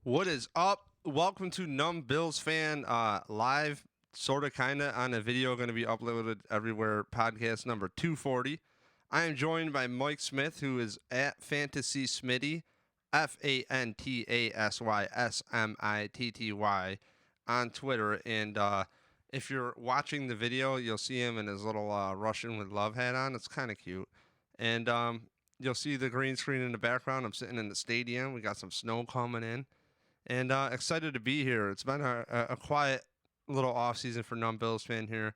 What is up? Welcome to Numb Bills Fan live, sort of, kind of, on a video going to be uploaded everywhere. Podcast number 240. I am joined by Mike Smith, who is at Fantasy Smitty, FANTASYSMITTY on Twitter. And if you're watching the video, you'll see him in his little Russian with love hat on. It's kind of cute. And you'll see the green screen in the background. I'm sitting in the stadium. We got some snow coming in and excited to be here. It's been a quiet little off season for Numb Bills Fan here,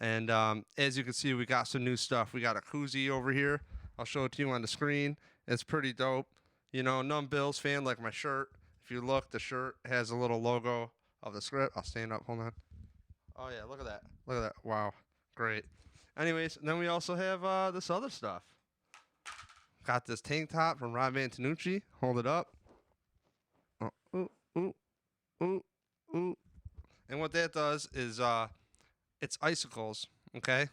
and as you can see, we got some new stuff. We got a koozie over here. I'll show it to you on the screen. It's pretty dope. You know, Numb Bills Fan, like my shirt. If you look, the shirt has a little logo of the script. I'll stand up. Hold on. Oh yeah, look at that. Look at that. Wow, great. Anyways, then we also have this other stuff. Got this tank top from Rob Antonucci. Hold it up. Oh, ooh, ooh, ooh, ooh. And what that does is it's icicles, okay,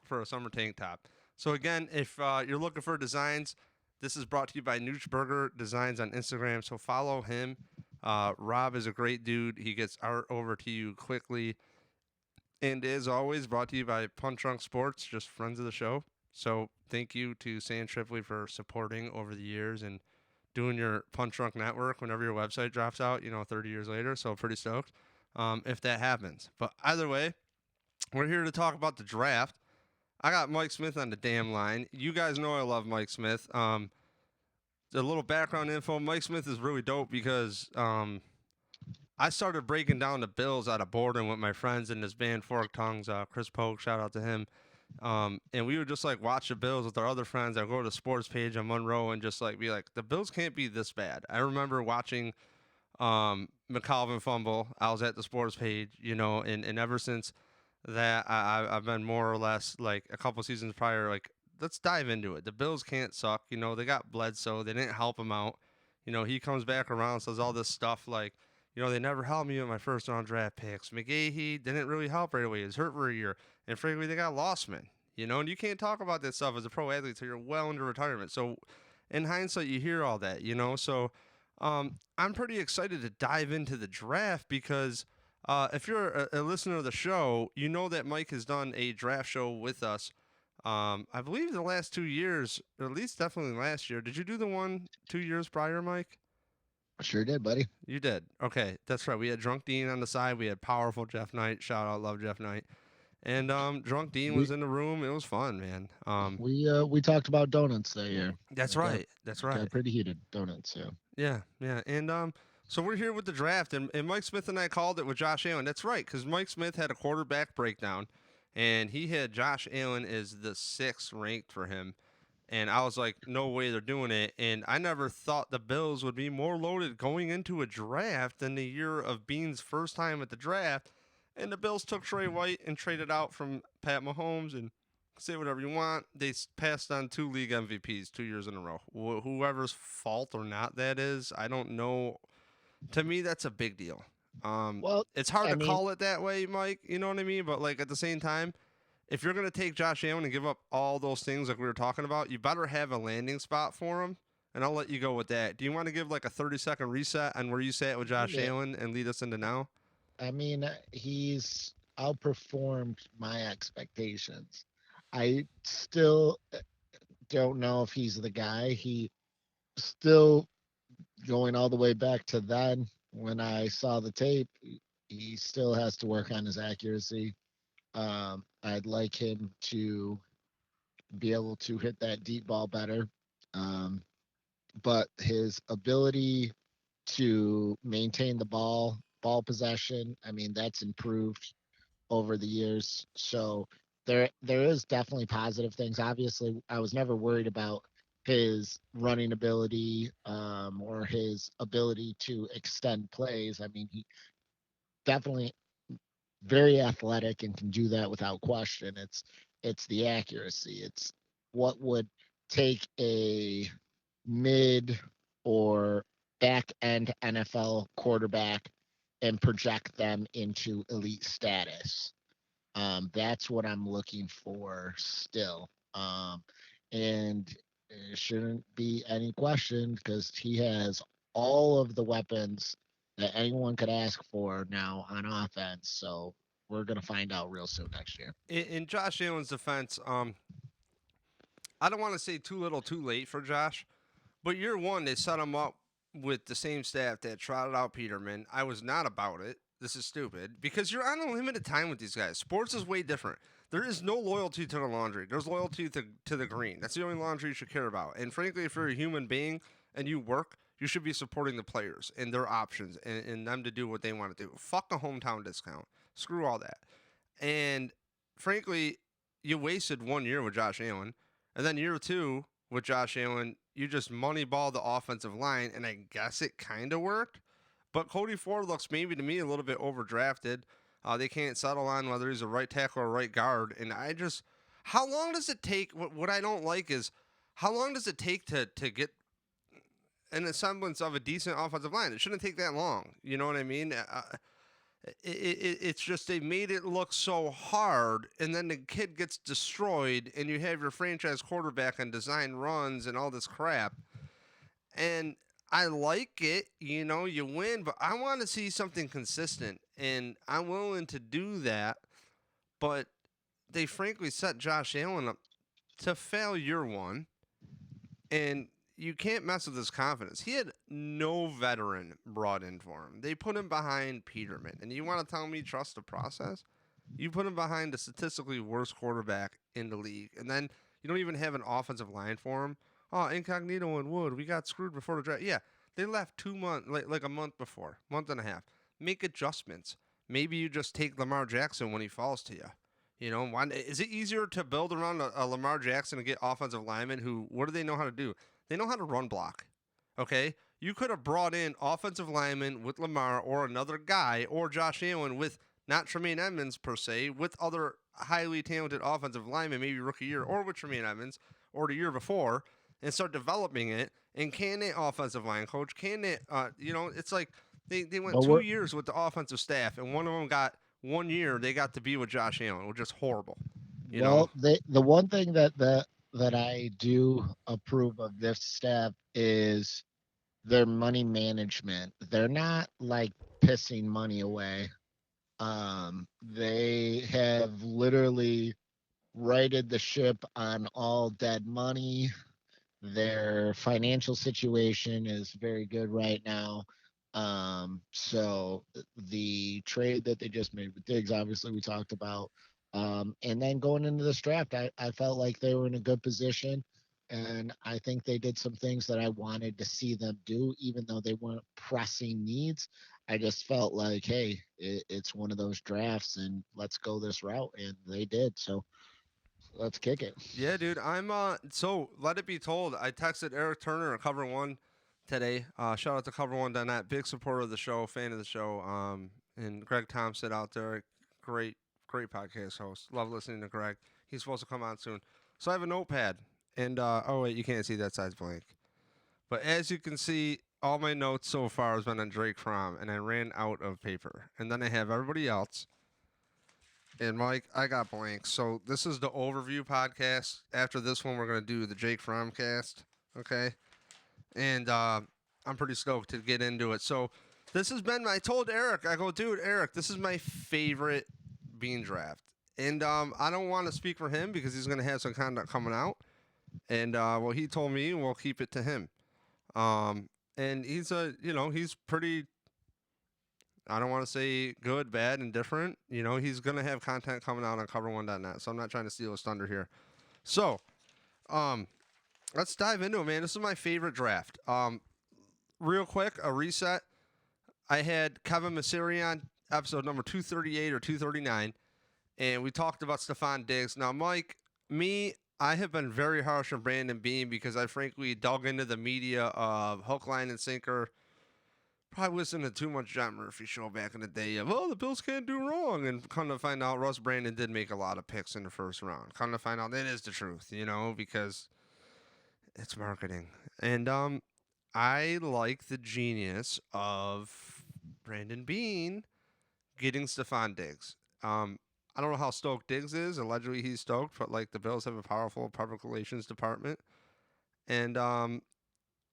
for a summer tank top. So again, if you're looking for designs, this is brought to you by Nooch Burger Designs on Instagram. So follow him. Rob is a great dude. He gets art over to you quickly. And as always, brought to you by Punch Drunk Sports, just friends of the show. So thank you to Sam Tripoli for supporting over the years and doing your Punch Drunk Network whenever your website drops out, 30 years later. So pretty stoked if that happens. But either way, we're here to talk about the draft. I got Mike Smith on the damn line. You guys know I love Mike Smith. A little background info: Mike Smith is really dope because I started breaking down the Bills out of boredom with my friends in this band Fork Tongues. Chris Polk, shout out to him. And we would just like watch the Bills with our other friends. I'd go to the sports page on Monroe and just like be like, the Bills can't be this bad. I remember watching McCalvin fumble. I was at the sports page, and ever since that, I've been more or less like a couple seasons prior, like, let's dive into it. The Bills can't suck. They got Bledsoe. They didn't help him out. He comes back around, says all this stuff like, they never helped me with my first round draft picks. McGahee didn't really help right away. He was hurt for a year. And frankly, they got Lossman, and you can't talk about that stuff as a pro athlete until you're well into retirement. So in hindsight, you hear all that, So I'm pretty excited to dive into the draft because if you're a listener of the show, you know that Mike has done a draft show with us. I believe the last 2 years, or at least definitely last year. Did you do the one 2 years prior, Mike? I sure did, buddy. You did. Okay, that's right. We had Drunk Dean on the side. We had powerful Jeff Knight. Shout out, love Jeff Knight. And Drunk Dean We was in the room. It was fun, man. we talked about donuts that year. That's It got right. That's right. got pretty heated. Donuts, yeah. Yeah, yeah. And so we're here with the draft, and Mike Smith and I called it with Josh Allen. That's right, because Mike Smith had a quarterback breakdown, and he had Josh Allen as the sixth ranked for him. And I was like, no way they're doing it. And I never thought the Bills would be more loaded going into a draft than the year of Bean's first time at the draft. And the Bills took Trey White and traded out from Pat Mahomes, and say whatever you want. They passed on two league MVPs 2 years in a row. Whoever's fault or not that is, I don't know. To me, that's a big deal. Well, It's hard I to mean, call it that way, Mike. You know what I mean? But like at the same time, if you're gonna take Josh Allen and give up all those things like we were talking about, you better have a landing spot for him. And I'll let you go with that. Do you want to give like a 30-second reset on where you sat with Josh yeah, Allen and lead us into now? he's outperformed my expectations. I still don't know if he's the guy. He still going all the way back to then when I saw the tape. He still has to work on his accuracy. I'd like him to be able to hit that deep ball better. Um, but his ability to maintain the ball possession, I mean, that's improved over the years. So there is definitely positive things. Obviously, I was never worried about his running ability or his ability to extend plays. I mean, he definitely very athletic and can do that without question. It's the accuracy. It's what would take a mid or back end NFL quarterback and project them into elite status. That's what I'm looking for still. And it shouldn't be any question because he has all of the weapons that anyone could ask for now on offense. So we're gonna find out real soon next year. In Josh Allen's defense, I don't want to say too little, too late for Josh, but year one they set him up with the same staff that trotted out Peterman. I was not about it. This is stupid because you're on a limited time with these guys. Sports is way different. There is no loyalty to the laundry. There's loyalty to the green. That's the only laundry you should care about. And frankly, if you're a human being and you work, you should be supporting the players and their options and them to do what they want to do. Fuck a hometown discount. Screw all that. And frankly, you wasted 1 year with Josh Allen. And then year two with Josh Allen, you just moneyball the offensive line, and I guess it kind of worked. But Cody Ford looks maybe to me a little bit overdrafted. They can't settle on whether he's a right tackle or right guard. And how long does it take? What I don't like is how long does it take to get an semblance of a decent offensive line? It shouldn't take that long. You know what I mean? It's just they made it look so hard, and then the kid gets destroyed, and you have your franchise quarterback on design runs and all this crap. And I like it, you win, but I want to see something consistent, and I'm willing to do that. But they frankly set Josh Allen up to fail year one, and you can't mess with his confidence. He had no veteran brought in for him. They put him behind Peterman. And you want to tell me trust the process? You put him behind the statistically worst quarterback in the league. And then you don't even have an offensive line for him. Oh, Incognito and Wood, we got screwed before the draft. Yeah, they left 2 months, like a month before, month and a half. Make adjustments. Maybe you just take Lamar Jackson when he falls to you. Is it easier to build around a Lamar Jackson and get offensive linemen who, what do they know how to do? They know how to run block. Okay? You could have brought in offensive linemen with Lamar or another guy or Josh Allen with not Tremaine Edmonds per se, with other highly talented offensive linemen, maybe rookie year, or with Tremaine Edmonds or the year before, and start developing it. And can they offensive line coach? Can they, it's like they went But 2 years with the offensive staff, and one of them got 1 year they got to be with Josh Allen, which is horrible. the one thing that I do approve of this staff is their money management. They're not like pissing money away. They have literally righted the ship on all dead money. Their financial situation is very good right now. So the trade that they just made with Diggs, obviously we talked about. And then going into this draft, I felt like they were in a good position. And I think they did some things that I wanted to see them do, even though they weren't pressing needs. I just felt like, hey, it's one of those drafts and let's go this route. And they did. So let's kick it. Yeah, dude. So let it be told, I texted Eric Turner at Cover One today. Shout out to Cover One.net, big supporter of the show, fan of the show. And Greg Thompson out there, great podcast host. Love listening to Greg. He's supposed to come on soon. So I have a notepad, and oh wait, you can't see that side's blank. But as you can see, all my notes so far has been on Drake Fromm, and I ran out of paper. And then I have everybody else. And Mike, I got blanks. So this is the overview podcast. After this one, we're gonna do the Jake Fromm cast. Okay, and I'm pretty stoked to get into it. So this has been. I told Eric, I go, dude, Eric, this is my favorite Bean draft. And I don't want to speak for him because he's gonna have some content coming out. And what he told me, we'll keep it to him. And he's pretty. I don't want to say good, bad, and different. He's going to have content coming out on cover1.net, so I'm not trying to steal his thunder here. So, let's dive into it, man. This is my favorite draft. Real quick, a reset. I had Kevin Masiri on episode number 238 or 239, and we talked about Stephon Diggs. Now, Mike, I have been very harsh on Brandon Beane because I frankly dug into the media of hook, line, and sinker. Probably listened to too much John Murphy show back in the day of, the Bills can't do wrong. And come to find out, Russ Brandon did make a lot of picks in the first round. Come to find out, that is the truth, because it's marketing. And I like the genius of Brandon Beane getting Stephon Diggs. I don't know how stoked Diggs is. Allegedly, he's stoked, but the Bills have a powerful public relations department. And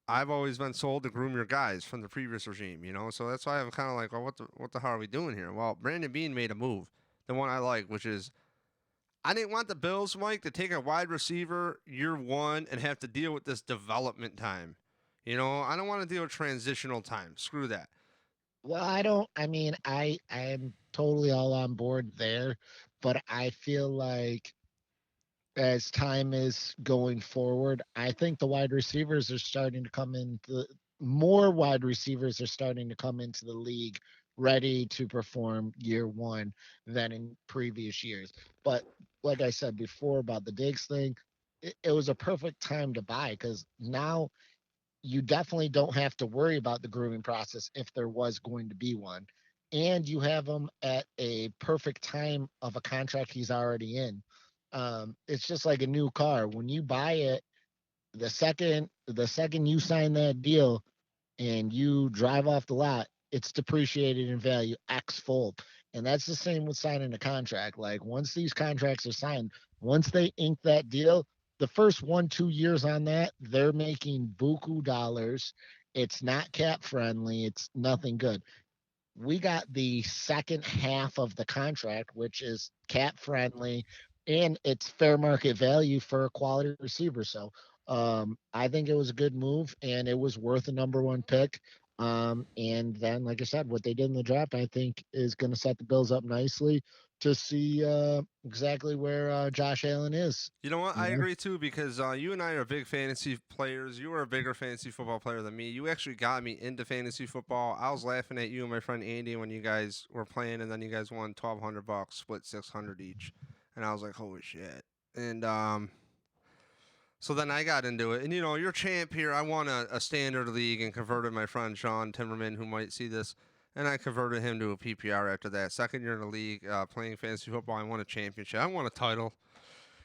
I've always been sold to groom your guys from the previous regime, you know. So that's why I'm kind of like, well, what the hell are we doing here? Well, Brandon Bean made a move, the one I like, which is I didn't want the Bills, Mike, to take a wide receiver year one and have to deal with this development time. You know, I don't want to deal with transitional time. Screw that. Well, I don't. I mean, I'm totally all on board there, but I feel like as time is going forward, I think the wide receivers are starting to come in. More wide receivers are starting to come into the league ready to perform year one than in previous years. But like I said before about the Diggs thing, it was a perfect time to buy because now you definitely don't have to worry about the grooming process if there was going to be one. And you have him at a perfect time of a contract he's already in. It's just like a new car. When you buy it, the second you sign that deal, and you drive off the lot, it's depreciated in value X fold. And that's the same with signing a contract. Like once these contracts are signed, once they ink that deal, the first 1, 2 years on that, they're making buku dollars. It's not cap friendly. It's nothing good. We got the second half of the contract, which is cap friendly and it's fair market value for a quality receiver. So I think it was a good move and it was worth a number one pick. And then, like I said, what they did in the draft, I think, is going to set the Bills up nicely to see exactly where Josh Allen is. You know what? You I know, agree too because you and I are big fantasy players. You are a bigger fantasy football player than me. You actually got me into fantasy football. I was laughing at you and my friend Andy when you guys were playing, and then you guys won $1,200, split 600 each, and I was like, holy shit. And so then I got into it, and you know, you're champ here. I won a standard league and converted my friend Sean Timmerman, who might see this, and I converted him to a PPR after that. Second year in the league, playing fantasy football, I won a championship. I won a title.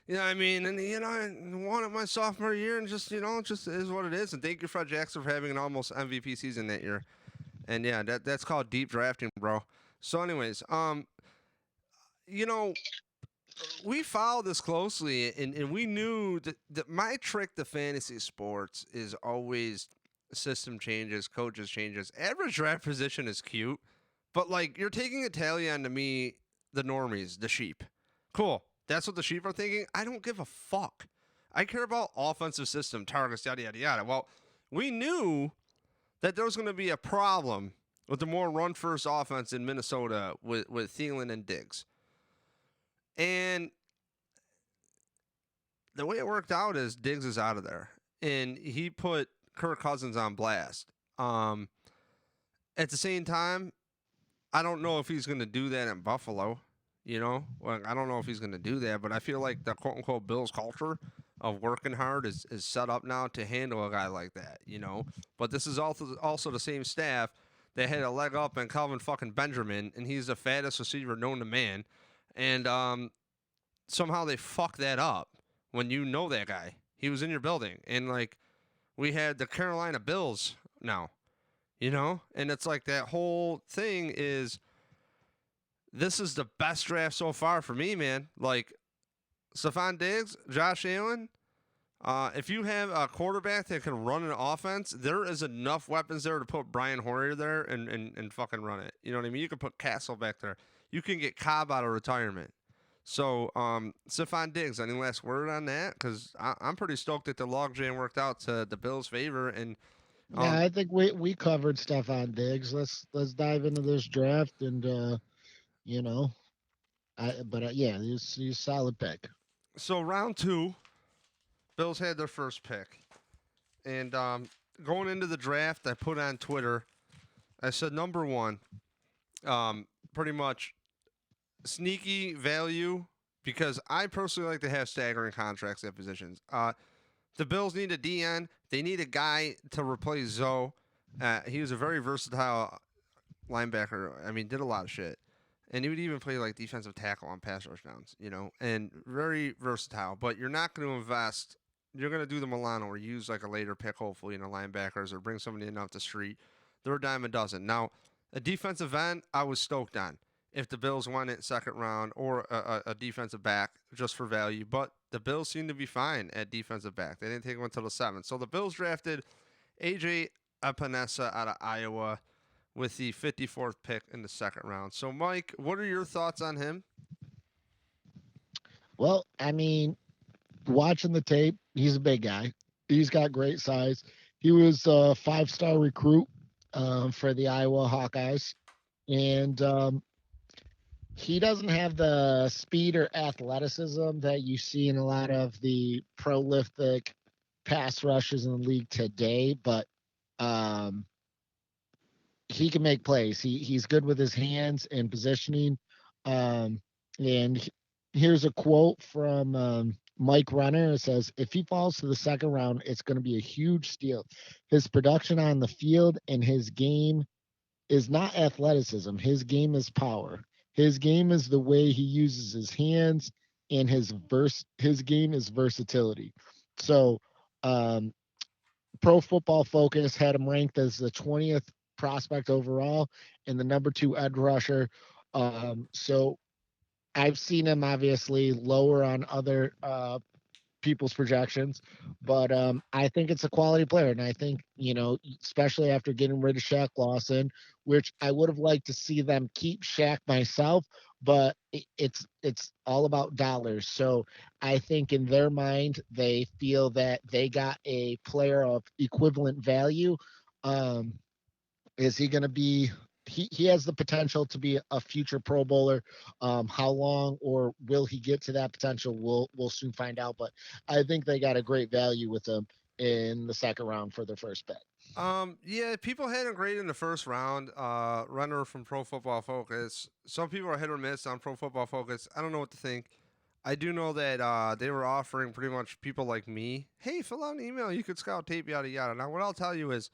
You know what I mean? And, you know, I won it my sophomore year and just, you know, it just is what it is. And thank you, Fred Jackson, for having an almost MVP season that year. And yeah, that's called deep drafting, bro. So, anyways, you know, we followed this closely and we knew that my trick to fantasy sports is always system changes, coaches changes. Average draft position is cute, but like you're taking a tally on to me, the normies, the sheep. Cool. That's what the sheep are thinking. I don't give a fuck. I care about offensive system, targets, yada, yada, yada. Well, we knew that there was going to be a problem with the more run first offense in Minnesota with Thielen and Diggs. And the way it worked out is Diggs is out of there. And he put Kirk Cousins on blast. At the same time, I don't know if he's going to do that in Buffalo. You know, like I don't know if he's going to do that, but I feel like the quote unquote Bills culture of working hard is set up now to handle a guy like that. You know, but this is also the same staff that had a leg up on Calvin fucking Benjamin, and he's the fattest receiver known to man, and somehow they fuck that up when you know that guy. He was in your building, and like we had the Carolina Bills now, you know, and it's like that whole thing is this is the best draft so far for me, man. Like Stephon Diggs, Josh Allen. If you have a quarterback that can run an offense, there is enough weapons there to put Brian Hoyer there and fucking run it. You know what I mean? You can put Castle back there. You can get Cobb out of retirement. So, Stephon Diggs, any last word on that? Because I'm pretty stoked that the logjam worked out to the Bills' favor. And yeah, I think we covered stuff on Diggs. Let's dive into this draft and you know, yeah, he's a solid pick. so round two, Bills had their first pick. And going into the draft, I put on Twitter, I said number one, pretty much sneaky value because I personally like to have staggering contracts at positions. The Bills need a DN. They need a guy to replace Zoe. He was a very versatile linebacker. I mean, did a lot of shit. And he would even play like defensive tackle on pass rush downs, you know, and very versatile. But you're not going to invest. You're going to do the Milano or use like a later pick, hopefully, in the linebackers or bring somebody in off the street. They're a dime a dozen. Now, a defensive end, I was stoked on if the Bills won it second round or a defensive back just for value. But the Bills seem to be fine at defensive back. They didn't take one until the seventh. So the Bills drafted AJ Epinesa out of Iowa with the 54th pick in the second round. So, Mike, what are your thoughts on him? Well, I mean, watching the tape, he's a big guy. He's got great size. He was a 5-star recruit for the Iowa Hawkeyes, and he doesn't have the speed or athleticism that you see in a lot of the prolific pass rushes in the league today, but um, he can make plays. He's good with his hands and positioning. Um, and here's a quote from Mike Renner. It says, "If he falls to the second round, it's going to be a huge steal. His production on the field and his game is not athleticism. His game is power. His game is the way he uses his hands, and his game is versatility." So, um, Pro Football Focus had him ranked as the 20th prospect overall and the number two edge rusher. So I've seen him obviously lower on other people's projections, but I think it's a quality player, and I think especially after getting rid of Shaq Lawson, which I would have liked to see them keep Shaq myself, but it's all about dollars. So I think in their mind they feel that they got a player of equivalent value. Um, is he going to be? He has the potential to be a future Pro Bowler. How long or will he get to that potential? We'll soon find out. But I think they got a great value with him in the second round for their first bet. Yeah, people had him great in the first round. Runner from Pro Football Focus. Some people are hit or miss on Pro Football Focus. I don't know what to think. I do know that they were offering pretty much people like me, hey, fill out an email. You could scout tape, yada yada. Now, what I'll tell you is,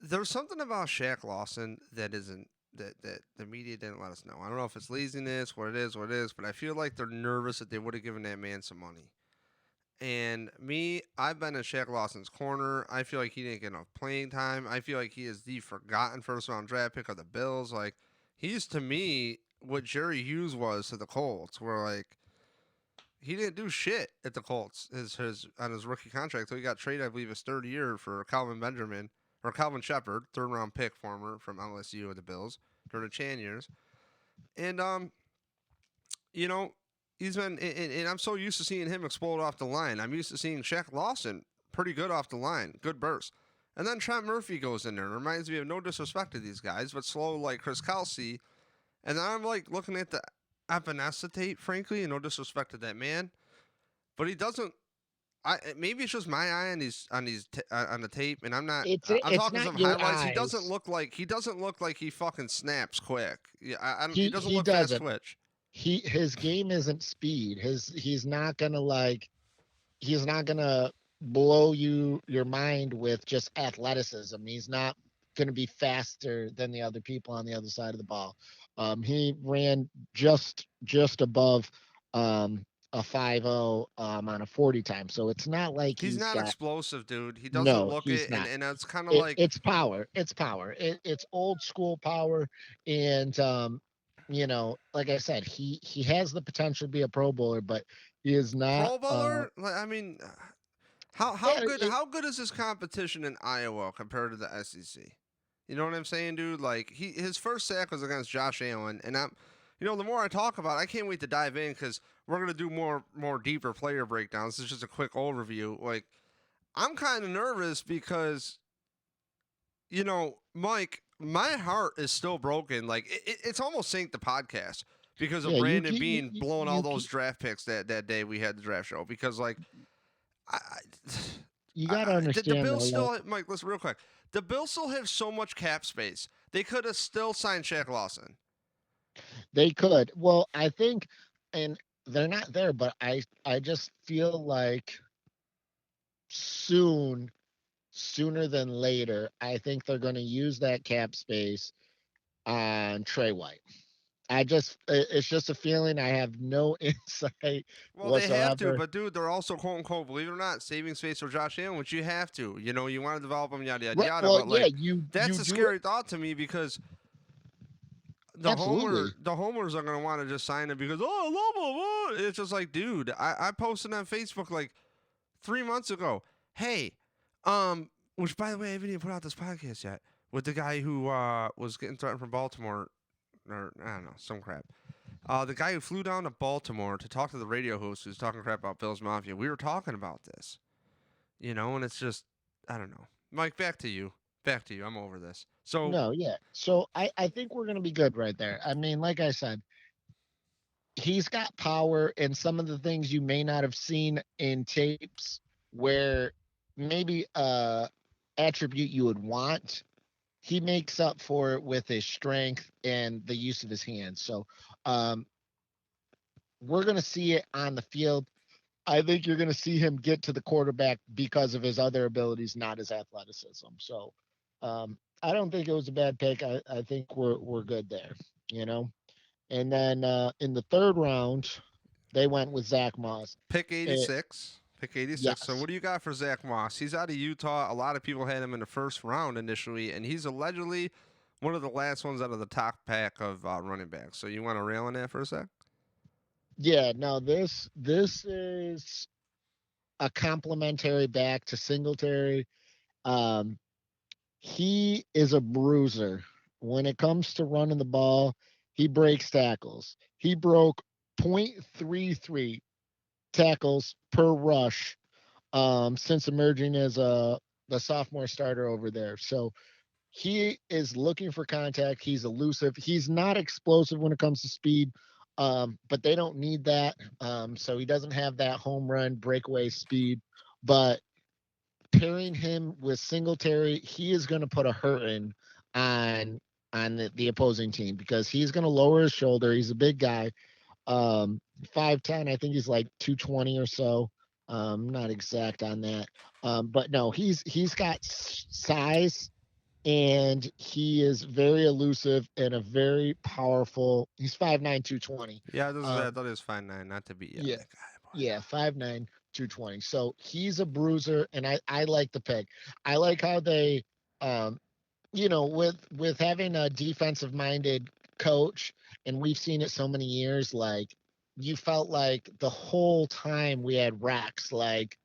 there's something about Shaq Lawson that isn't that the media didn't let us know. I don't know if it's laziness, what it is, but I feel like they're nervous that they would have given that man some money. And me, I've been in Shaq Lawson's corner. I feel like he didn't get enough playing time. I feel like he is the forgotten first round draft pick of the Bills. Like, he's to me what Jerry Hughes was to the Colts, where like he didn't do shit at the Colts his on his rookie contract. So he got traded, I believe, his third year for Calvin Benjamin or Calvin Shepard, third round pick former from LSU of the Bills during the Chan years. And you know, he's been, and I'm so used to seeing him explode off the line. I'm used to seeing Shaq Lawson pretty good off the line, good burst. And then Trent Murphy goes in there and reminds me of no disrespect to these guys, but slow like Chris Kelsey. And then I'm like looking at the Epinesa tape, frankly, and no disrespect to that man, but he doesn't. Maybe it's just my eye on the tape, and I'm not. I'm It's talking not some your highlights. eyes. He doesn't look like he fucking snaps quick. Yeah, I don't, he doesn't He look fast doesn't. twitch. His game isn't speed. His he's not gonna blow your mind with just athleticism. He's not gonna be faster than the other people on the other side of the ball. He ran just above a 5.0 on a 40 time. So it's not like He's he's not got explosive, dude. He doesn't no, look he's it, not. and it's kind of like It's power. It's power. It's old school power, and like I said, he has the potential to be a Pro Bowler, but he is not. Pro Bowler. Like, I mean, Yeah, how good is his competition in Iowa compared to the SEC? You know what I'm saying, dude? Like his first sack was against Josh Allen, and the more I talk about, I can't wait to dive in because we're gonna do more deeper player breakdowns. This is just a quick overview. Like, I'm kind of nervous because Mike, my heart is still broken. Like it's almost sank the podcast because of yeah. You Brandon keep Bean blowing all you those keep draft picks that day we had the draft show. Because like, I, you got to the understand Bills though. still, Mike. Listen real quick. The Bills still have so much cap space. They could have still signed Shaq Lawson. They could. Well, I think, and they're not there, but I just feel like sooner than later, I think they're going to use that cap space on Trey White. It's just a feeling. I have no insight Well, they have to, whatsoever. but dude, they're also quote unquote, believe it or not, saving space for Josh Allen, which you have to. You want to develop him, yada yada Right. yada. Well, But yeah, like, you that's a do it. scary thought to me because Absolutely. the homers are gonna want to just sign him because I love him. It's just like, dude, I posted on Facebook like 3 months ago. Hey, Which by the way, I haven't even put out this podcast yet with the guy who was getting threatened from Baltimore, or I don't know, some crap. The guy who flew down to Baltimore to talk to the radio host who's talking crap about Bills Mafia. We were talking about this, and it's just, I don't know. Mike, back to you. Back to you. I'm over this. So, No, yeah. So I think we're gonna be good right there. I mean, like I said, he's got power and some of the things you may not have seen in tapes where maybe attribute you would want, he makes up for it with his strength and the use of his hands. So um we're going to see it on the field. I think you're going to see him get to the quarterback because of his other abilities, not his athleticism. So I don't think it was a bad pick. I think we're good there, you know. And then in the third round, they went with Zach Moss. pick It, 86. Pick 86. So, yes. what do you got for Zach Moss? He's out of Utah. A lot of people had him in the first round initially, and he's allegedly one of the last ones out of the top pack of running backs. So, you want to rail on that for a sec? Yeah, no, this is a complimentary back to Singletary. Um, he is a bruiser. When it comes to running the ball, he breaks tackles. He broke 0.33 tackles per rush since emerging as a the sophomore starter over there. So he is looking for contact. He's elusive. He's not explosive when it comes to speed, but they don't need that. So he doesn't have that home run breakaway speed. But pairing him with Singletary, he is going to put a hurting on the opposing team because he's going to lower his shoulder. He's a big guy, 5'10". I think he's like 220 or so. Not exact on that, but no, he's got size and he is very elusive and a very powerful. He's 5'9", 220. Yeah, this is, I Um, thought it was fine nine, not to be yeah, that guy, yeah, 5'9", 220. So he's a bruiser, and I like the pick. I like how they, um, with having a defensive minded coach, and we've seen it so many years. Like you felt like the whole time we had racks, like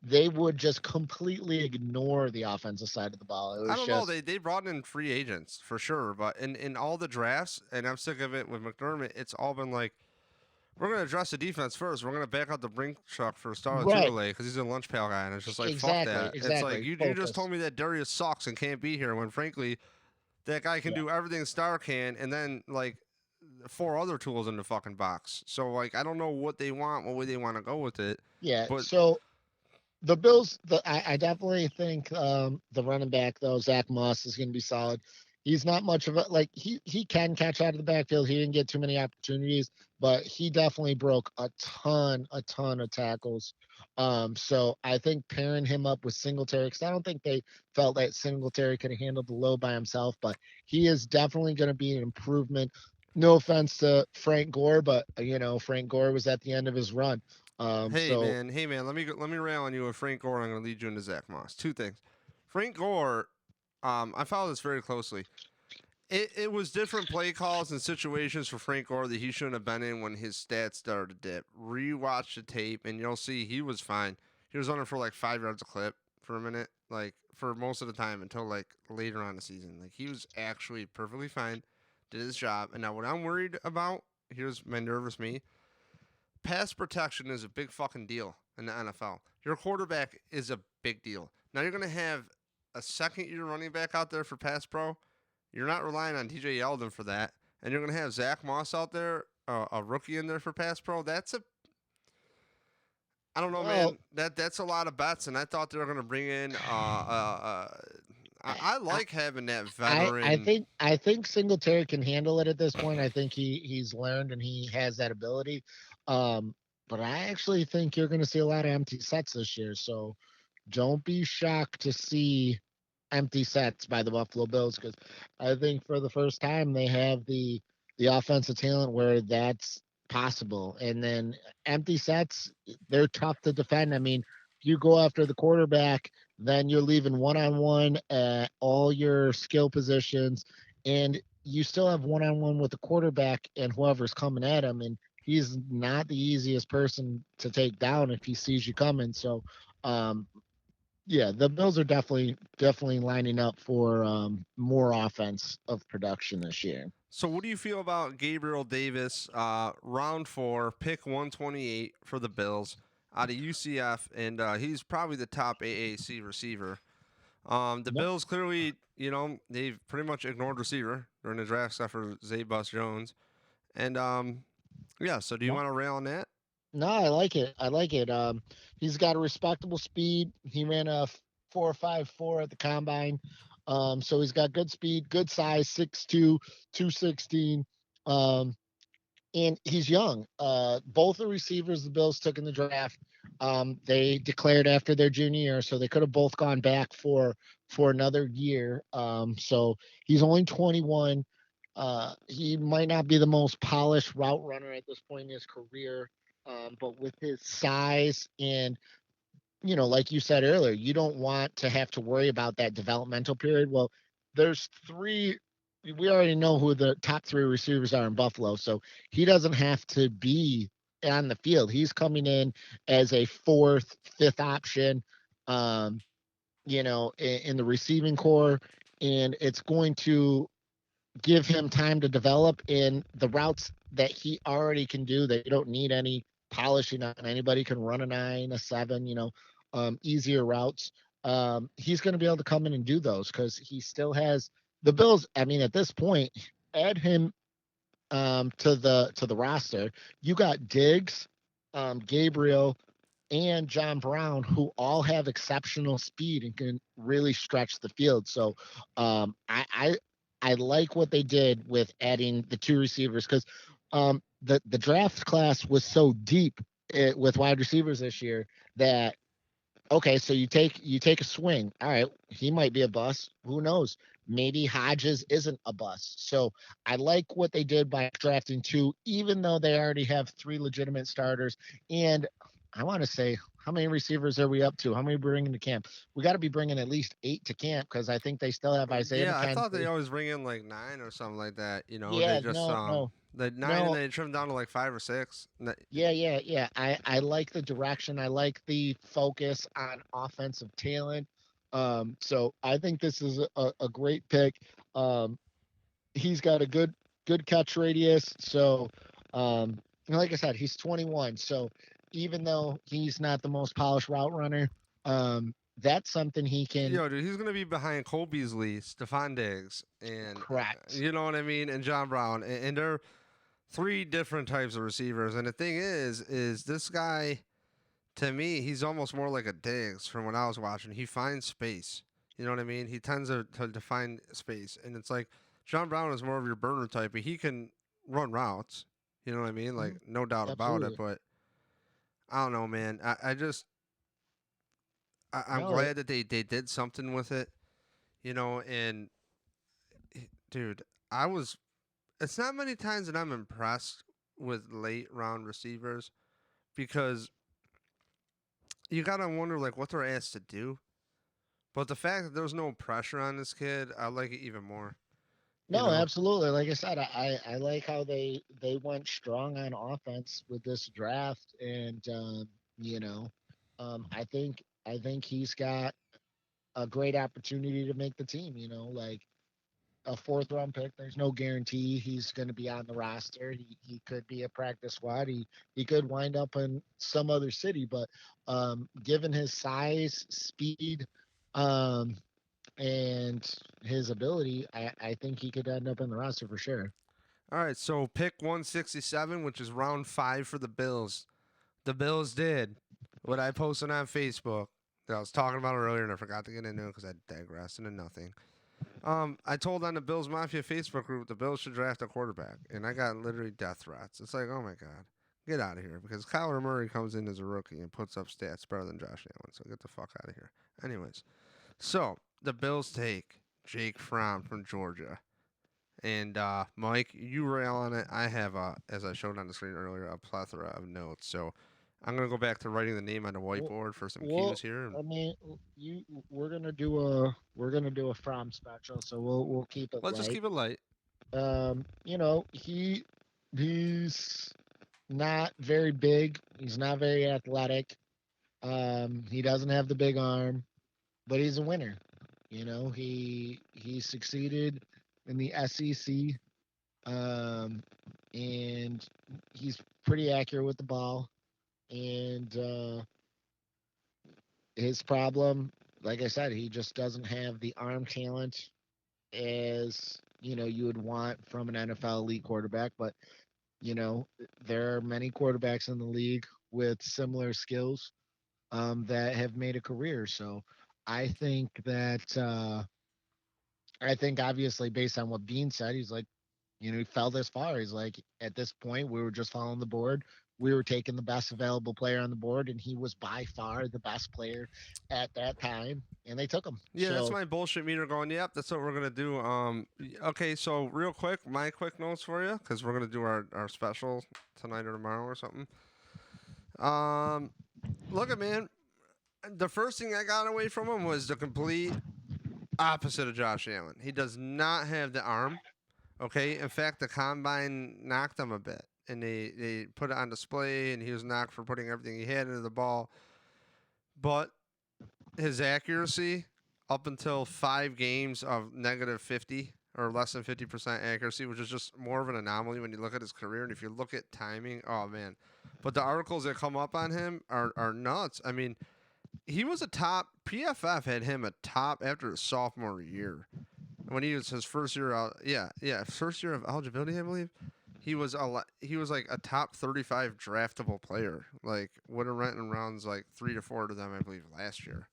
they would just completely ignore the offensive side of the ball. It I was don't know. just They brought in free agents for sure, but in all the drafts, and I'm sick of it with McDermott. It's all been like, we're gonna address the defense first. We're gonna back out the brink truck for Star right. Lotulelei because he's a lunch pail guy, and it's just like fuck Exactly, that. It's like exactly. you just Focus. told me that Darius sucks and can't be here when frankly that guy can Yeah. do everything Star can, and then like four other tools in the fucking box. So like I don't know what they want, what way they want to go with it, Yeah. but So the Bills, I definitely think the running back though, Zach Moss is going to be solid. He's not much of a like he can catch out of the backfield. He didn't get too many opportunities, but he definitely broke a ton of tackles. So I think pairing him up with Singletary, because I don't think they felt that Singletary could have handled the load by himself, but he is definitely going to be an improvement. No offense to Frank Gore, but Frank Gore was at the end of his run. So hey man, let me rail on you with Frank Gore. I'm gonna lead you into Zach Moss. Two things. Frank Gore, I follow this very closely. It was different play calls and situations for Frank Gore that he shouldn't have been in when his stats started to dip. Rewatch the tape and you'll see he was fine. He was running for like 5 yards a clip for a minute, like for most of the time until like later on in the season. Like he was actually perfectly fine, did his job. And now what I'm worried about, here's my nervous me. Pass protection is a big fucking deal in the NFL. Your quarterback is a big deal. Now you're gonna have a second year running back out there for pass pro. You're not relying on TJ Yeldon for that, and you're gonna have Zach Moss out there, a rookie in there for pass pro. That's a I don't know, well, man. That's a lot of bets, and I thought they were gonna bring in. I, I like having that I veteran. think Singletary can handle it at this point. I think he's learned and he has that ability. Um, but I actually think you're going to see a lot of empty sets this year. So don't be shocked to see empty sets by the Buffalo Bills because I think for the first time they have the offensive talent where that's possible. And then empty sets, they're tough to defend. I mean, if you go after the quarterback, then you're leaving one on one at all your skill positions, and you still have one on one with the quarterback and whoever's coming at him. And he's not the easiest person to take down if he sees you coming. So, um, Yeah, the Bills are definitely lining up for more offense of production this year. So, what do you feel about Gabriel Davis, round four, pick 128 for the Bills out of UCF, and he's probably the top AAC receiver. The No, Bills clearly, they've pretty much ignored receiver during the draft except for Zay Bus Jones. And yeah, so do you no, want to rail on that? no, I like it. I like it. He's got a respectable speed. He ran a 4.54 at the combine. So he's got good speed, good size, 6'2", 216. Um, and he's young. Both the receivers the Bills took in the draft, they declared after their junior year, so they could have both gone back for another year. So he's only 21. He might not be the most polished route runner at this point in his career, but with his size and like you said earlier, you don't want to have to worry about that developmental period. Well, there's three. We already know who the top three receivers are in Buffalo, so he doesn't have to be on the field. He's coming in as a fourth, fifth option, um, in the receiving core, and it's going to give him time to develop in the routes that he already can do. They don't need any polishing on. Anybody can run a 9, a 7, easier routes. He's going to be able to come in and do those because he still has the Bills. I mean, at this point, add him to the roster. You got Diggs, Gabriel, and John Brown, who all have exceptional speed and can really stretch the field. So I like what they did with adding the two receivers because the draft class was so deep with wide receivers this year that okay, so you take a swing. All right, he might be a bust. Who knows? Maybe Hodges isn't a bust. So I like what they did by drafting two, even though they already have three legitimate starters. And I want to say, how many receivers are we up to? How many bringing to camp? We got to be bringing at least 8 to camp because I think they still have Isaiah Yeah, I thought they McKenzie. always bring in like nine or something like that. They Yeah, just no, no, the nine and no. they trim down to like five or six. Yeah, yeah, yeah. I like the direction. I like the focus on offensive talent. So I think this is a great pick. Um, he's got a good catch radius. So, like I said, he's 21. So even though he's not the most polished route runner, that's something he can Yo, dude, he's gonna be behind Cole Beasley, Stephon Diggs, and correct. you know what I mean, and John Brown, and they're three different types of receivers. And the thing is this guy to me, he's almost more like a Diggs from when I was watching. He finds space. You know what I mean? He tends to find space, and it's like John Brown is more of your burner type, but he can run routes. You know what I mean? Like Mhm. no doubt about it. Absolutely. But I don't know, man. I just I'm No, glad that they did something with it. And dude, I was. It's not many times that I'm impressed with late round receivers because you gotta wonder like what they're asked to do. But the fact that there was no pressure on this kid, I like it even more. You no, know? absolutely. Like I said, I like how they went strong on offense with this draft, and you know, I think he's got a great opportunity to make the team. Like a fourth round pick. There's no guarantee he's going to be on the roster. He could be a practice squad. He could wind up in some other city, but given his size, speed, um, and his ability, I think he could end up in the roster for sure. All right, so pick 167, which is round five for the Bills. The Bills did what I posted on Facebook that I was talking about earlier, and I forgot to get into it because I digressed into nothing. I told on the Bills Mafia Facebook group the Bills should draft a quarterback, and I got literally death threats. It's like, oh my god, get out of here because Kyler Murray comes in as a rookie and puts up stats better than Josh Allen. So get the fuck out of here. Anyways, so the Bills take Jake Fromm from Georgia. And Mike, you rail on it. I have, as I showed on the screen earlier, a plethora of notes. So I'm gonna go back to writing the name on the Well, whiteboard for some well, cues here. I mean, you we're gonna do a from special, so we'll keep it Let's just light. keep it light. He's not very big. He's not very athletic. He doesn't have the big arm. but he's a winner. He succeeded in the SEC, um, and he's pretty accurate with the ball. And his problem, like I said, he just doesn't have the arm talent as you would want from an NFL elite quarterback. But you know, there are many quarterbacks in the league with similar skills that have made a career. So I think that I think obviously based on what Bean said, he's like, he fell this far. He's like, at this point, we were just following the board. We were taking the best available player on the board, and he was by far the best player at that time, and they took him. Yeah, that's So my bullshit meter going. Yep, that's what we're gonna do. Okay, so real quick, my quick notes for you, because we're gonna do our special tonight or tomorrow or something. Um, look at man, the first thing I got away from him was the complete opposite of Josh Allen. He does not have the arm. Okay, in fact, the combine knocked him a bit, and they put it on display, and he was knocked for putting everything he had into the ball. But his accuracy up until 5 games of -50 or less than 50% accuracy, which is just more of an anomaly when you look at his career. And if you look at timing, oh man. But the articles that come up on him are nuts. I mean, he was a top, PFF had him a top after his sophomore year. When he was his first year out, yeah, first year of eligibility, I believe. He was like a top 35 draftable player. Like would have went in rounds like 3 to 4 to them, I believe, last year.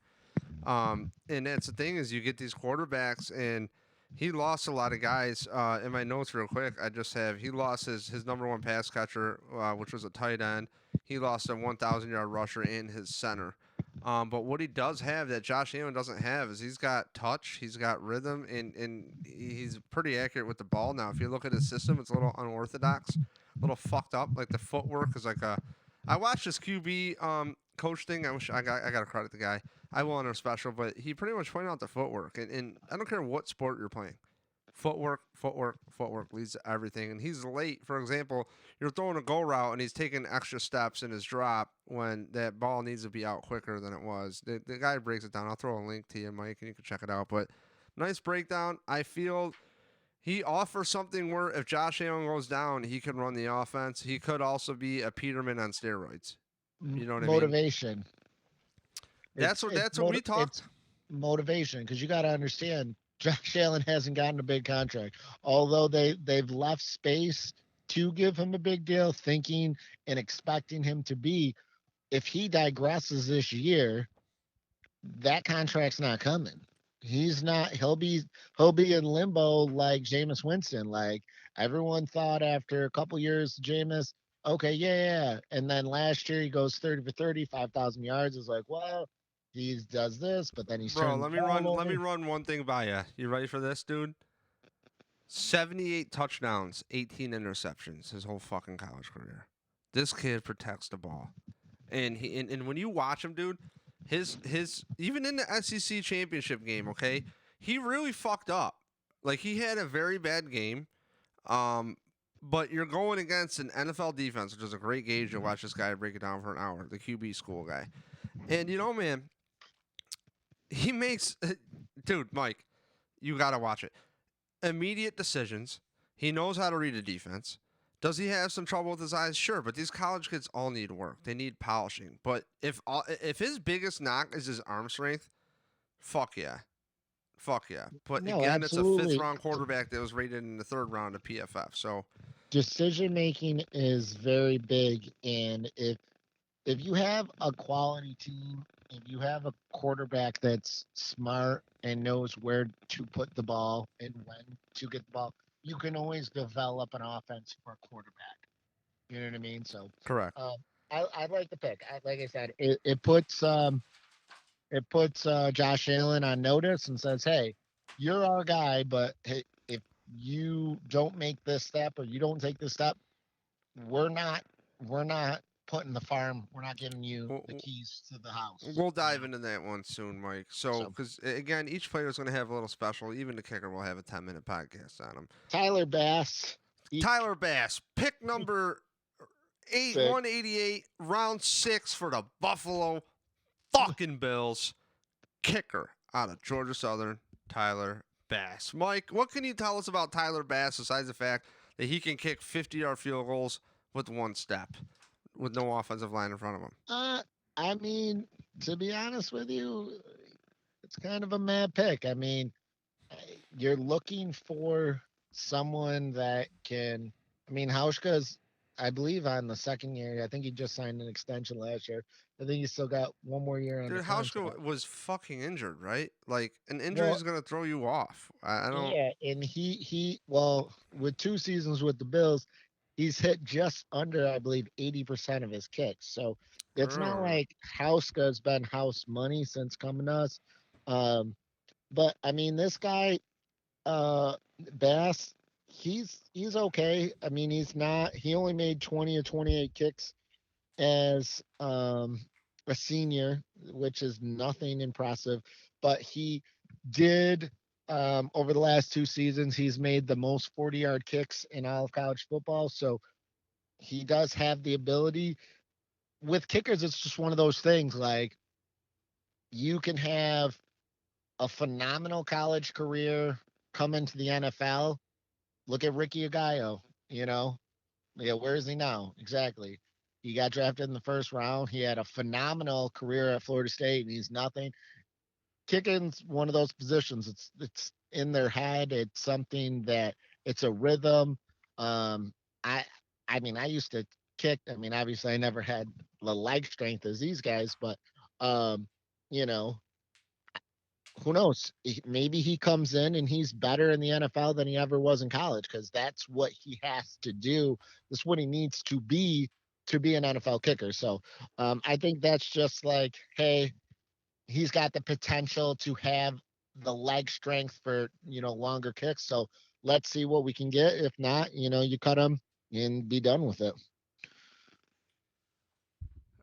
And that's the thing is you get these quarterbacks and he lost a lot of guys. In my notes, real quick, I just have he lost his number one pass catcher, which was a tight end. He lost a 1,000-yard rusher in his center. But what he does have that Josh Allen doesn't have is he's got touch, he's got rhythm, and he's pretty accurate with the ball. Now, if you look at his system, it's a little unorthodox, a little fucked up. Like the footwork is like a. I watched this QB coach thing. I wish I got to credit the guy. I will on a special, but he pretty much pointed out the footwork, and I don't care what sport you're playing. Footwork leads to everything. And he's late. For example, you're throwing a go route and he's taking extra steps in his drop when that ball needs to be out quicker than it was. The guy breaks it down. I'll throw a link to you, Mike, and you can check it out. But nice breakdown. I feel he offers something where if Josh Allen goes down, he can run the offense. He could also be a Peterman on steroids. You know what I mean? motivation. That's what we talked. It's motivation because you got to understand Josh Allen hasn't gotten a big contract, although they've left space to give him a big deal, thinking and expecting him to be. If he digresses this year, that contract's not coming. He's not. He'll be in limbo like Jameis Winston. Like everyone thought after a couple years, Jameis, okay, yeah. And then last year he goes 30 for 30, 5,000 yards. It's like, well, he does this, but then he's Bro, turning the ball let me over. run one thing by you. You ready for this, dude? 78 touchdowns, 18 interceptions his whole fucking college career. This kid protects the ball. And when you watch him, dude, his even in the SEC championship game, okay, he really fucked up. Like he had a very bad game. Um, but you're going against an NFL defense, which is a great gauge to watch this guy break it down for an hour, the QB school guy. And you know, man, he makes dude, Mike, you gotta watch it. Immediate decisions. He knows how to read a defense. Does he have some trouble with his eyes? Sure, but these college kids all need work. They need polishing. But if his biggest knock is his arm strength, fuck yeah. Fuck yeah. But No, again, it's a fifth absolutely. round quarterback that was rated in the third round of PFF. So Decision making is very big, and if you have a quality team, if you have a quarterback that's smart and knows where to put the ball and when to get the ball, you can always develop an offense for a quarterback. You know what I mean? So, correct. um, I like the pick. Like I said, it puts Josh Allen on notice and says, "Hey, you're our guy, but hey, if you don't make this step or you don't take this step, we're not putting the farm. We're not giving you the We'll, keys to the house." we'll dive into that one soon, Mike. So, So because again, each player is going to have a little special. Even the kicker will have a 10-minute podcast on him. Tyler Bass, Tyler Bass, pick number sick. 188, round 6 for the Buffalo fucking Bills. Kicker. out of Georgia Southern, Tyler Bass. Mike, what can you tell us about Tyler Bass besides the fact that he can kick 50-yard field goals with one step, with no offensive line in front of him? Uh, I mean, to be honest with you, it's kind of a mad pick. I mean, you're looking for someone that can. I mean, Hauschka's, I believe, on the second year. I think he just signed an extension last year. I think he's still got one more year on the Dude, contract. Hauschka was fucking injured, right? Like, an injury Well, is going to throw you off. I don't. yeah, and he well, with 2 seasons with the Bills, he's hit just under, I believe, 80% of his kicks. So it's not Grr. like Hauschka's been house money since coming to us. Um, but I mean, this guy, uh, Bass, he's okay. I mean, he's not. He only made 20 or 28 kicks as a senior, which is nothing impressive. But he did, over the last 2 seasons, he's made the most 40-yard kicks in all of college football. So he does have the ability. With kickers, it's just one of those things. Like, you can have a phenomenal college career, come into the NFL. Look at Ricky Agallo. You know, Yeah, where is he now? Exactly. He got drafted in the first round. He had a phenomenal career at Florida State, and he's nothing. Kicking's one of those positions. It's in their head. It's something that it's a rhythm. Um, I I mean, I used to kick. I mean, obviously, I never had the leg strength as these guys, but um, you know, who knows? Maybe he comes in and he's better in the NFL than he ever was in college because that's what he has to do. That's what he needs to be an NFL kicker. So I think that's just like, hey, he's got the potential to have the leg strength for longer kicks. So let's see what we can get. If not, you cut him and be done with it.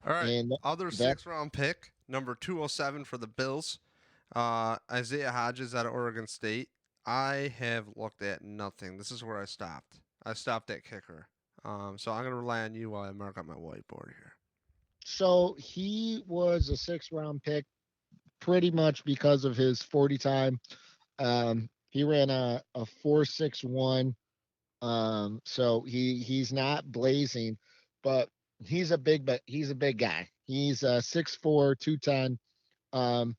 All right. And Other that six-round pick, number 207 for the Bills, Isaiah Hodges out of Oregon State. I have looked at nothing. This is where I stopped. I stopped at kicker. So I'm going to rely on you while I mark up my whiteboard here. so he was a 6th round pick pretty much because of his 40 time. He ran a 4.61. So he's not blazing, but he's a big guy. He's 6'4", 210. Um,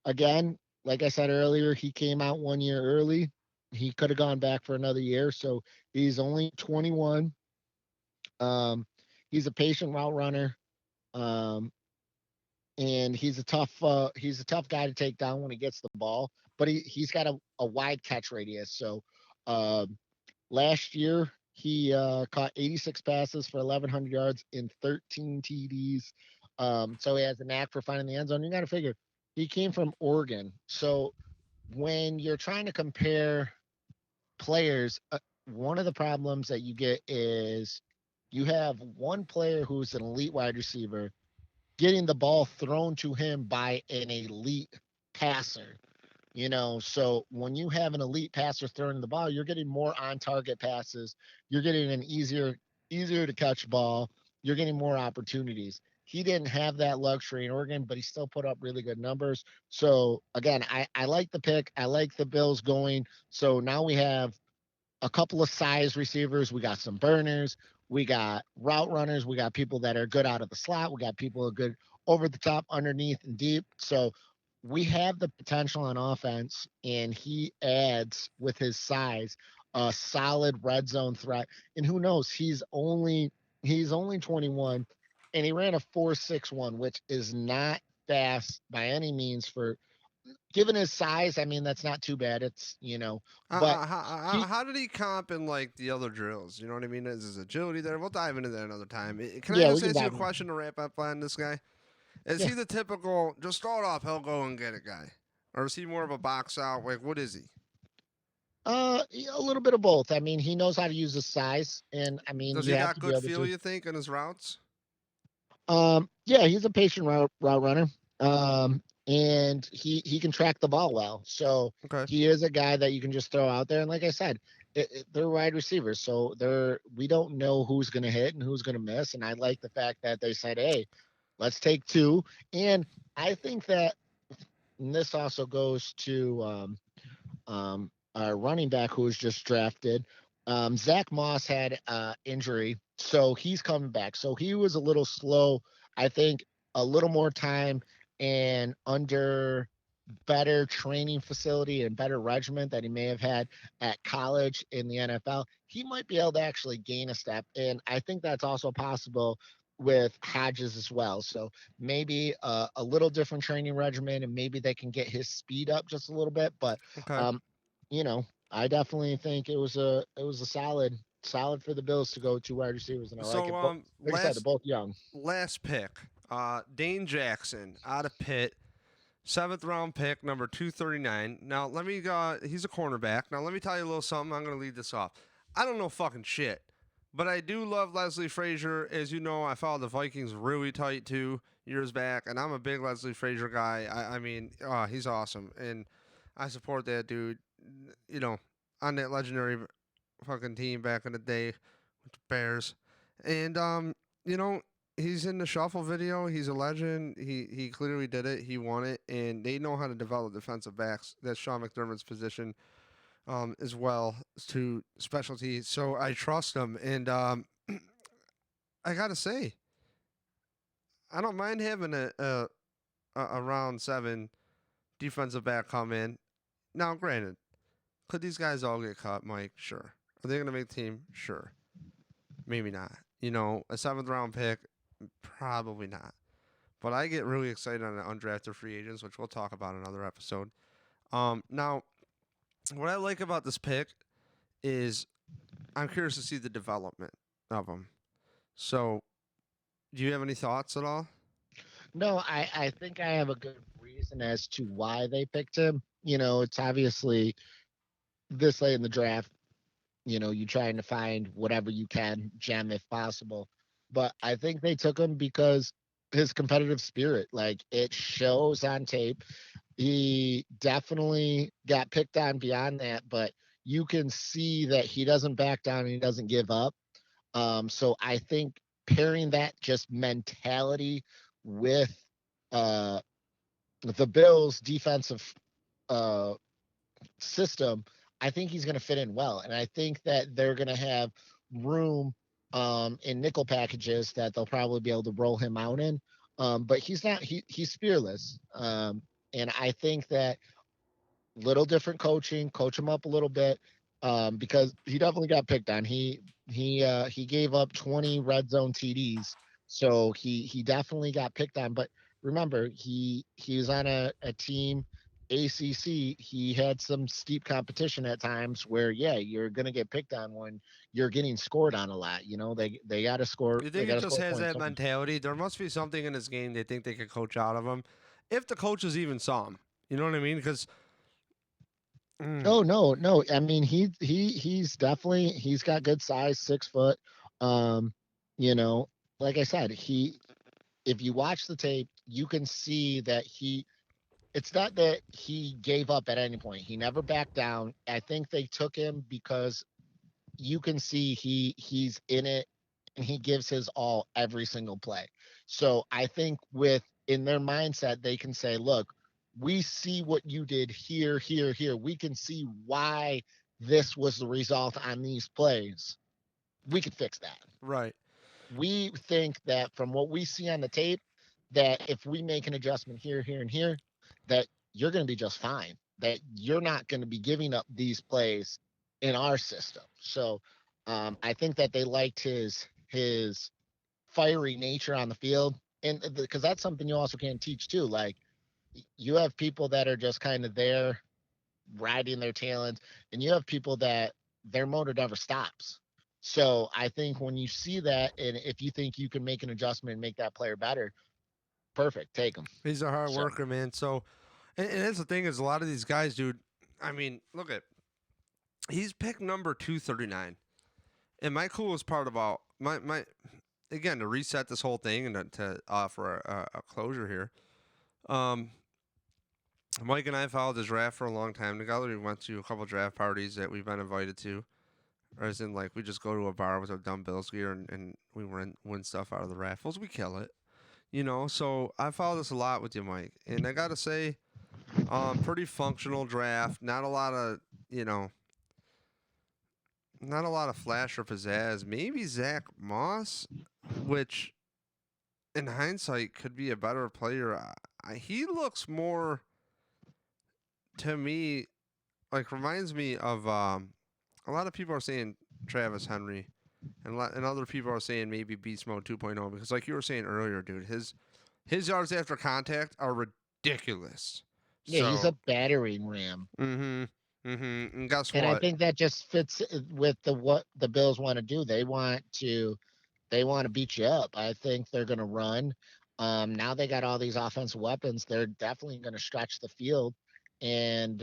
again, like I said earlier, he came out 1 year early. He could have gone back for another year, so he's only 21. Um, he's a patient route runner. Um, and he's a tough guy to take down when he gets the ball, but he's got a wide catch radius. So um, last year he caught 86 passes for 1,100 yards in 13 TDs. So he has a knack for finding the end zone. You got to figure he came from Oregon. So when you're trying to compare players, one of the problems that you get is you have one player who's an elite wide receiver getting the ball thrown to him by an elite passer. So when you have an elite passer throwing the ball, you're getting more on target passes. You're getting an easier to catch ball. You're getting more opportunities. He didn't have that luxury in Oregon, but he still put up really good numbers. So again, I like the pick. I like the Bills going. So now we have a couple of size receivers. We got some burners. We got route runners. We got people that are good out of the slot. We got people who are good over the top, underneath, and deep. So we have the potential on offense, and he adds with his size a solid red zone threat. And who knows? He's only 21, and he ran a 4.61, which is not fast by any means for given his size. I mean, that's not too bad. But he How did he comp in like the other drills? You know what I mean? Is his agility there? We'll dive into that another time. Can I Yeah, we just can ask you a dive in. question to wrap up on this guy? Is Yeah. he the typical just start off, he'll go and get a guy, or is he more of a box out? Like, what is he? A little bit of both. I mean, he knows how to use his size, and I mean, Does you he have got to be good able feel? to. You think in his routes? Yeah, he's a patient route runner. And he can track the ball well. So Okay. he is a guy that you can just throw out there. And like I said, they're wide receivers, so we don't know who's going to hit and who's going to miss. And I like the fact that they said, hey, let's take two. And I think that and this also goes to our running back who was just drafted. Zach Moss had injury, so he's coming back. So he was a little slow. I think a little more time and under better training facility and better regimen that he may have had at college in the NFL, he might be able to actually gain a step. And I think that's also possible with Hodges as well. So maybe a little different training regimen, and maybe they can get his speed up just a little bit. But Okay. um, I definitely think it was a solid for the Bills to go two wide receivers, and I like So it. But like I said, they're last both young. last pick, Dane Jackson out of Pitt, seventh round pick, number 239. Now let me go. He's a cornerback. Now let me tell you a little something. I'm gonna lead this off. I don't know fucking shit, but I do love Leslie Frazier. As you know, I followed the Vikings really tight too years back, and I'm a big Leslie Frazier guy. I mean, he's awesome, and I support that dude. You know, on that legendary fucking team back in the day with the Bears, and you know, he's in the shuffle video. He's a legend. He clearly did it. He won it, and they know how to develop defensive backs. That's Sean McDermott's position, as well to specialty. So I trust him, and I gotta say, I don't mind having a round seven defensive back come in. Now, granted, could these guys all get cut, Mike? Sure. Are they gonna make the team? Sure. Maybe not. You know, a seventh round pick, probably not. But I get really excited on the undrafted free agents, which we'll talk about in another episode. Now, what I like about this pick is I'm curious to see the development of them. So, do you have any thoughts at all? No, I think I have a good reason as to why they picked him. It's obviously this late in the draft. You're trying to find whatever you can gem if possible. But I think they took him because his competitive spirit, like it shows on tape. He definitely got picked on beyond that, but you can see that he doesn't back down and he doesn't give up. So I think pairing that just mentality with uh, the Bills' defensive uh, system, I think he's going to fit in well. And I think that they're going to have room in nickel packages that they'll probably be able to roll him out in. But he's not, he's fearless. And I think that little different coaching, coach him up a little bit, because he definitely got picked on. He gave up 20 red zone TDs, so he definitely got picked on. But remember, he was on a team ACC. He had some steep competition at times where yeah, you're gonna get picked on when you're getting scored on a lot. They got to score. You They think got it to just score has points. that mentality? There must be something in this game they think they could coach out of him, if the coaches even saw him. You know what I mean? Because Oh no, no. I mean, he's got good size, 6 foot. Um, you know, like I said, if you watch the tape, you can see that it's not that he gave up at any point. He never backed down. I think they took him because you can see he's in it and he gives his all every single play. So I think with in their mindset, they can say, look, we see what you did here, here, here. We can see why this was the result on these plays. We could fix that. right. We think that from what we see on the tape, that if we make an adjustment here, here, and here, that you're going to be just fine. That you're not going to be giving up these plays in our system. So I think that they liked his fiery nature on the field, and because that's something you also can teach too. Like you have people that are just kind of there riding their talent, and you have people that their motor never stops. So I think when you see that, and if you think you can make an adjustment and make that player better, perfect, take them. He's a hard So worker, man. So, and that's the thing is a lot of these guys, dude. I mean, look at he's picked number 239. And my coolest part about my again to reset this whole thing and to offer a closure here. Um, Mike and I followed this draft for a long time together. We went to a couple draft parties that we've been invited to. Or as in, like, we just go to a bar with our dumb Bills gear and we win stuff out of the raffles. We kill it. You know, so I follow this a lot with you, Mike. And I got to say, Pretty functional draft. Not a lot of you know, not a lot of flash or pizzazz. Maybe Zach Moss, which in hindsight could be a better player. He looks more to me like reminds me of a lot of people are saying Travis Henry, and other people are saying maybe Beast Mode 2.0 because like you were saying earlier, dude, his yards after contact are ridiculous. Yeah, he's a So, battering ram. and guess And I what? think that just fits with the what the Bills want to do. They want to beat you up. I think they're going to run. Now they got all these offensive weapons. They're definitely going to stretch the field. And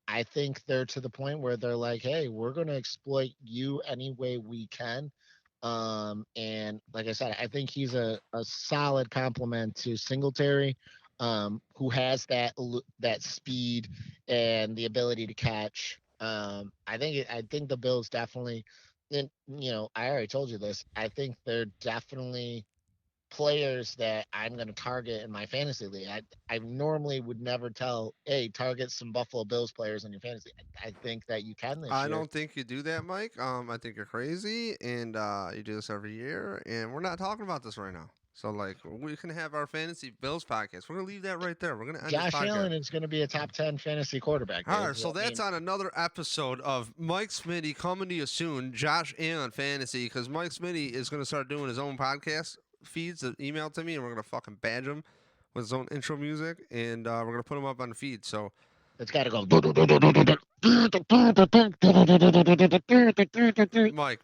I think they're to the point where they're like, hey, we're going to exploit you any way we can. And like I said, I think he's a solid complement to Singletary, who has that speed and the ability to catch. I think the Bills definitely, and I already told you this. I think they're definitely players that I'm going to target in my fantasy league. I normally would never tell, hey, target some Buffalo Bills players in your fantasy. I think that you can this I year. don't think you do that, Mike. I think you're crazy, and you do this every year, and we're not talking about this right now. So, like, we can have our fantasy Bills podcast. We're gonna leave that right there. We're gonna end this Josh podcast. Allen is going to be a top 10 fantasy quarterback, All dude. right, so I that's mean, on another episode of Mike Smitty coming to you soon. Josh Allen Fantasy, because Mike Smitty is going to start doing his own podcast feeds, email to me, and we're going to fucking badge him with his own intro music, and we're going to put him up on the feed. So, it's got to go. Mike.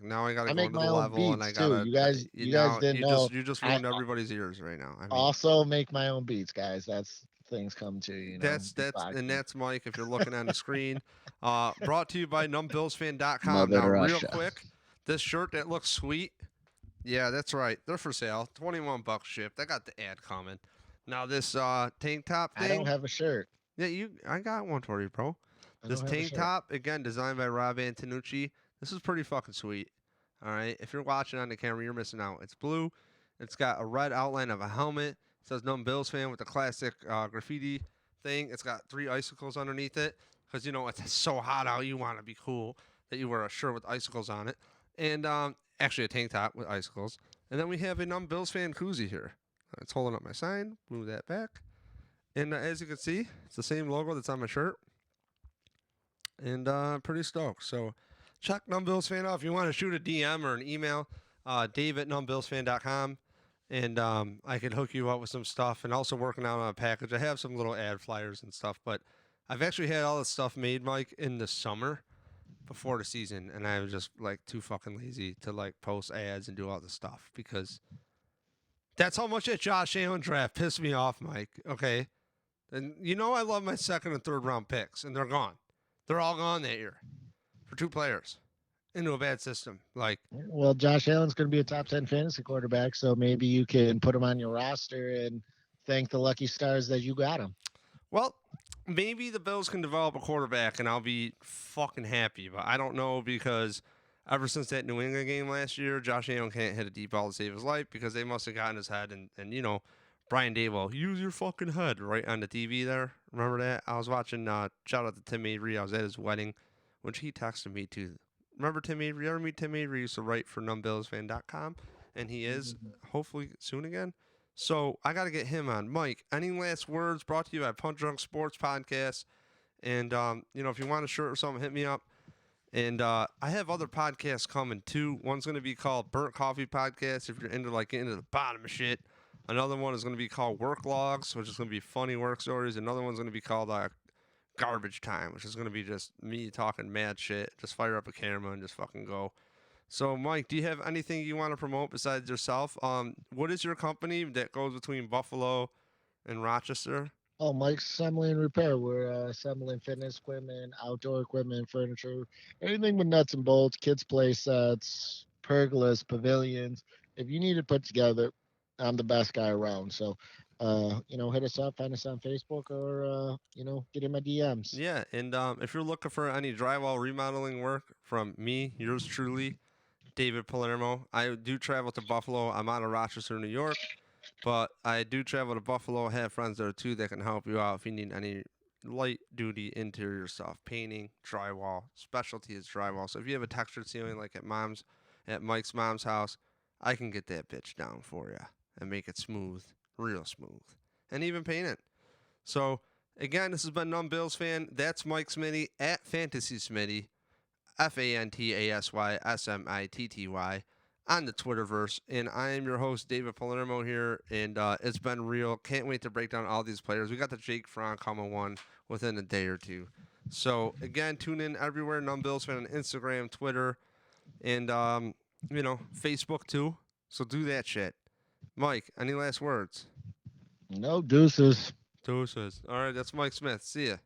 Now I got to I go make into the my own level, and I beats too. gotta. You guys Now didn't you know. just I ruined everybody's ears right now. I mean, also make my own beats, guys. That's things come to, beatboxing. that's Mike. If you're looking on the screen, brought to you by NumbBillsFan.com. Mother Now, real Russia. quick, this shirt that looks sweet. Yeah, that's right. They're for sale. 21 bucks shipped. I got the ad coming. Now this tank top I don't thing. have a shirt. Yeah, I got one for you, bro. I This don't have a tank shirt. top again, designed by Rob Antonucci. This is pretty fucking sweet. All right, if you're watching on the camera, you're missing out. It's blue. It's got a red outline of a helmet. It says Numb Bills Fan with the classic graffiti thing. It's got 3 icicles underneath it because it's so hot out. You want to be cool that you wear a shirt with icicles on it, and actually a tank top with icicles. And then we have a Numb Bills Fan koozie here. It's holding up my sign. Move that back. And as you can see, it's the same logo that's on my shirt. And I'm pretty stoked. So check Numb Bills Fan out if you want to shoot a DM or an email, Dave at numbbillsfan.com. And I can hook you up with some stuff and also working out on a package. I have some little ad flyers and stuff, but I've actually had all this stuff made, Mike, in the summer before the season. And I was just like too fucking lazy to like post ads and do all this stuff because that's how much that Josh Allen draft pissed me off, Mike. Okay. And I love my second and third round picks, and they're gone. They're all gone that year for 2 players into a bad system. Like, Well, Josh Allen's going to be a top 10 fantasy quarterback, so maybe you can put him on your roster and thank the lucky stars that you got him. well, maybe the Bills can develop a quarterback, and I'll be fucking happy. But I don't know because ever since that New England game last year, Josh Allen can't hit a deep ball to save his life because they must have gotten his head and Brian Daboll, use your fucking head right on the TV there. Remember that? I was watching, shout out to Tim Avery. I was at his wedding, which he texted me too. Remember Tim Avery? You ever meet Tim Avery? He used to write for numbbillsfan.com, and he is hopefully soon again. So I got to get him on. Mike, any last words brought to you by Punch Drunk Sports Podcast? And, if you want a shirt or something, hit me up. And I have other podcasts coming too. One's going to be called Burnt Coffee Podcast if you're into like getting to the bottom of shit. Another one is going to be called Work Logs, which is going to be funny work stories. Another one's going to be called Garbage Time, which is going to be just me talking mad shit. Just fire up a camera and just fucking go. So, Mike, do you have anything you want to promote besides yourself? What is your company that goes between Buffalo and Rochester? Oh, Mike's Assembly and Repair. We're assembling fitness equipment, outdoor equipment, furniture, anything with nuts and bolts, kids' play sets, pergolas, pavilions. If you need it put together, I'm the best guy around. So, hit us up, find us on Facebook, or get in my DMs. Yeah, and if you're looking for any drywall remodeling work from me, yours truly, David Palermo, I do travel to Buffalo. I'm out of Rochester, New York. But I do travel to Buffalo. Have friends there too that can help you out if you need any light duty interior stuff, painting, drywall. Specialty is drywall. So if you have a textured ceiling like at Mike's mom's house, I can get that bitch down for you and make it smooth, real smooth, and even paint it. So again, this has been Numb Bills Fan. That's Mike Smitty at Fantasy Smitty, FANTASYSMITTY on the Twitterverse. And I am your host, David Palermo here. And it's been real. Can't wait to break down all these players. We got the Jake Fronkama one within a day or two. So again, tune in everywhere. Numb Bills Fan on Instagram, Twitter, and Facebook too. So do that shit. Mike, any last words? No deuces. Deuces. All right, that's Mike Smith. See ya.